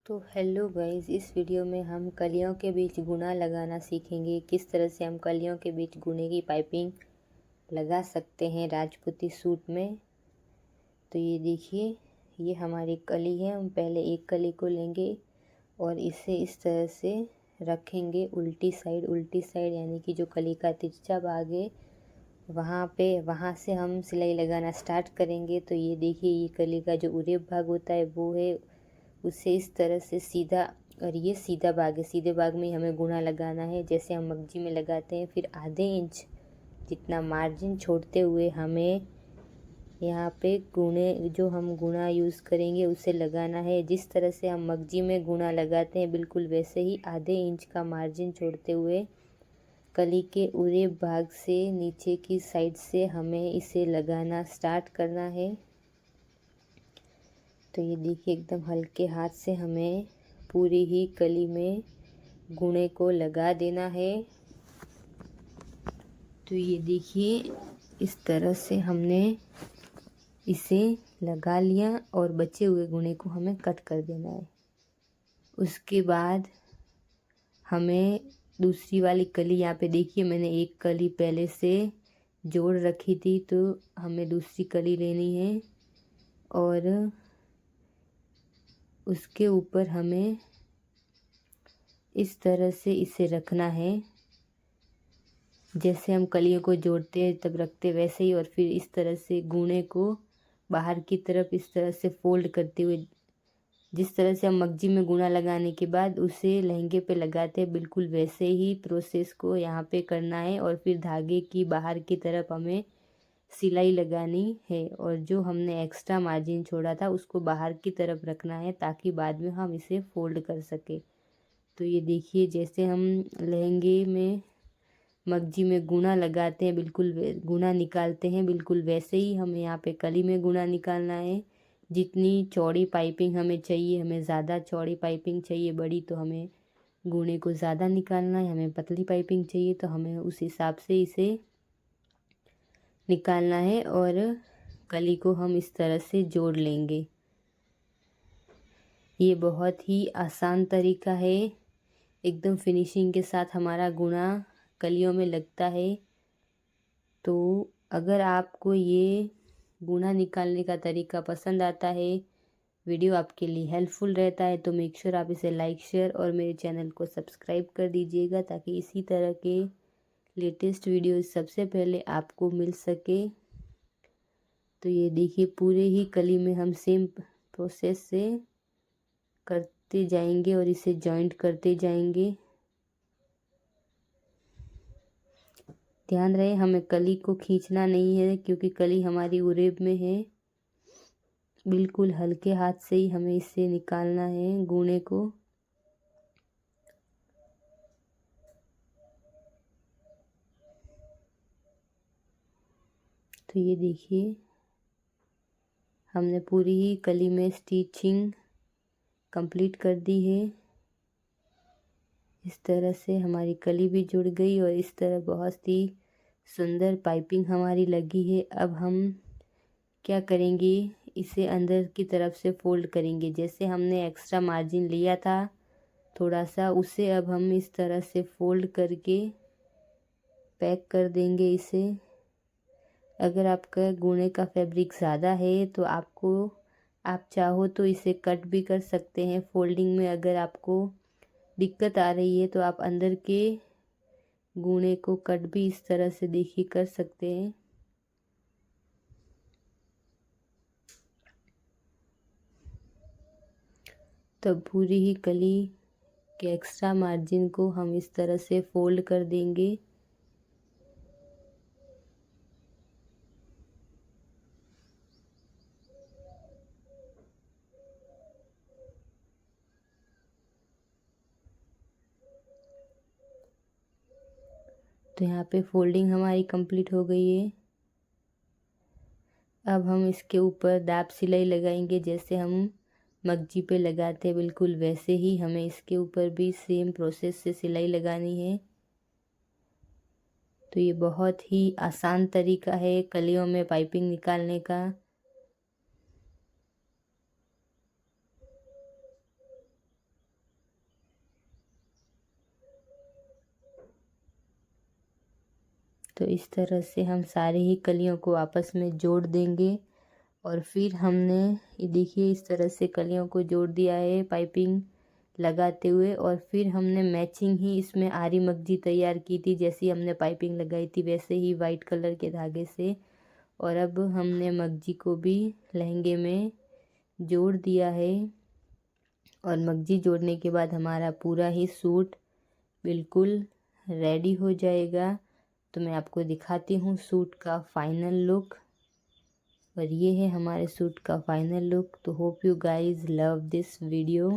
तो hello guys, इस video में हम कलियों के बीच गुना लगाना सीखेंगे। किस तरह से हम कलियों के बीच गुने की पाइपिंग लगा सकते हैं राजपूती सूट में। तो ये देखिए, ये हमारी कली है। हम पहले एक कली को लेंगे और इसे इस तरह से रखेंगे उल्टी साइड यानी कि जो कली का तिरछा भाग है वहाँ से हम सिलाई लगाना स्टार्ट करेंगे। तो ये देखिए, ये कली का जो उरेब भाग होता है वो है, उसे इस तरह से सीधा, और ये सीधा भाग है, सीधे भाग में हमें गुना लगाना है जैसे हम मगजी में लगाते हैं। फिर आधे इंच जितना मार्जिन छोड़ते हुए हमें यहाँ पे गुणे, जो हम गुना यूज़ करेंगे उसे लगाना है। जिस तरह से हम मगजी में गुना लगाते हैं बिल्कुल वैसे ही आधे इंच का मार्जिन छोड़ते हुए कली के उरेब भाग से नीचे की साइड से हमें इसे लगाना स्टार्ट करना है। तो ये देखिए, एकदम हल्के हाथ से हमें पूरी ही कली में गुणे को लगा देना है। तो ये देखिए, इस तरह से हमने इसे लगा लिया और बचे हुए गुणे को हमें कट कर देना है। उसके बाद हमें दूसरी वाली कली, यहाँ पे देखिए मैंने एक कली पहले से जोड़ रखी थी, तो हमें दूसरी कली लेनी है और उसके ऊपर हमें इस तरह से इसे रखना है। जैसे हम कलियों को जोड़ते हैं तब रखते वैसे ही, और फिर इस तरह से गुणे को बाहर की तरफ इस तरह से फोल्ड करते हुए, जिस तरह से हम मगजी में गुना लगाने के बाद उसे लहंगे पे लगाते हैं बिल्कुल वैसे ही प्रोसेस को यहाँ पे करना है। और फिर धागे की बाहर की तरफ हमें सिलाई लगानी है और जो हमने एक्स्ट्रा मार्जिन छोड़ा था उसको बाहर की तरफ रखना है ताकि बाद में हम इसे फोल्ड कर सके। तो ये देखिए, जैसे हम लहंगे में मगजी में गुना लगाते हैं, बिल्कुल गुना निकालते हैं, बिल्कुल वैसे ही हमें यहाँ पे कली में गुना निकालना है। जितनी चौड़ी पाइपिंग हमें चाहिए, हमें ज़्यादा चौड़ी पाइपिंग चाहिए बड़ी, तो हमें गुणे को ज़्यादा निकालना है। हमें पतली पाइपिंग चाहिए तो हमें उस हिसाब से इसे निकालना है और कली को हम इस तरह से जोड़ लेंगे। ये बहुत ही आसान तरीका है, एकदम फिनिशिंग के साथ हमारा गुना कलियों में लगता है। तो अगर आपको ये गुना निकालने का तरीका पसंद आता है, वीडियो आपके लिए हेल्पफुल रहता है, तो मेक श्योर आप इसे लाइक, शेयर और मेरे चैनल को सब्सक्राइब कर दीजिएगा ताकि इसी तरह के लेटेस्ट वीडियो सबसे पहले आपको मिल सके। तो ये देखिए, पूरे ही कली में हम सेम प्रोसेस से करते जाएंगे और इसे जॉइंट करते जाएंगे। ध्यान रहे, हमें कली को खींचना नहीं है क्योंकि कली हमारी उरेब में है। बिल्कुल हल्के हाथ से ही हमें इसे निकालना है गुणे को। तो ये देखिए, हमने पूरी ही कली में स्टिचिंग कंप्लीट कर दी है। इस तरह से हमारी कली भी जुड़ गई और इस तरह बहुत ही सुंदर पाइपिंग हमारी लगी है। अब हम क्या करेंगे, इसे अंदर की तरफ से फोल्ड करेंगे। जैसे हमने एक्स्ट्रा मार्जिन लिया था थोड़ा सा, उसे अब हम इस तरह से फोल्ड करके पैक कर देंगे इसे। अगर आपका गुणे का फैब्रिक ज़्यादा है तो आप चाहो तो इसे कट भी कर सकते हैं फोल्डिंग में। अगर आपको दिक्कत आ रही है तो आप अंदर के गुणे को कट भी इस तरह से देखिए कर सकते हैं। तब पूरी ही कली के एक्स्ट्रा मार्जिन को हम इस तरह से फोल्ड कर देंगे। तो यहाँ पे फोल्डिंग हमारी कंप्लीट हो गई है। अब हम इसके ऊपर दाब सिलाई लगाएंगे जैसे हम मगजी पे लगाते हैं बिल्कुल वैसे ही हमें इसके ऊपर भी सेम प्रोसेस से सिलाई लगानी है। तो ये बहुत ही आसान तरीका है कलियों में पाइपिंग निकालने का। तो इस तरह से हम सारे ही कलियों को आपस में जोड़ देंगे। और फिर हमने ये देखिए इस तरह से कलियों को जोड़ दिया है पाइपिंग लगाते हुए। और फिर हमने मैचिंग ही इसमें आरी मगजी तैयार की थी, जैसी हमने पाइपिंग लगाई थी वैसे ही वाइट कलर के धागे से। और अब हमने मगजी को भी लहंगे में जोड़ दिया है। और मगजी जोड़ने के बाद हमारा पूरा ही सूट बिल्कुल रेडी हो जाएगा। तो मैं आपको दिखाती हूँ सूट का फाइनल लुक। और ये है हमारे सूट का फाइनल लुक। तो hope you guys love this video.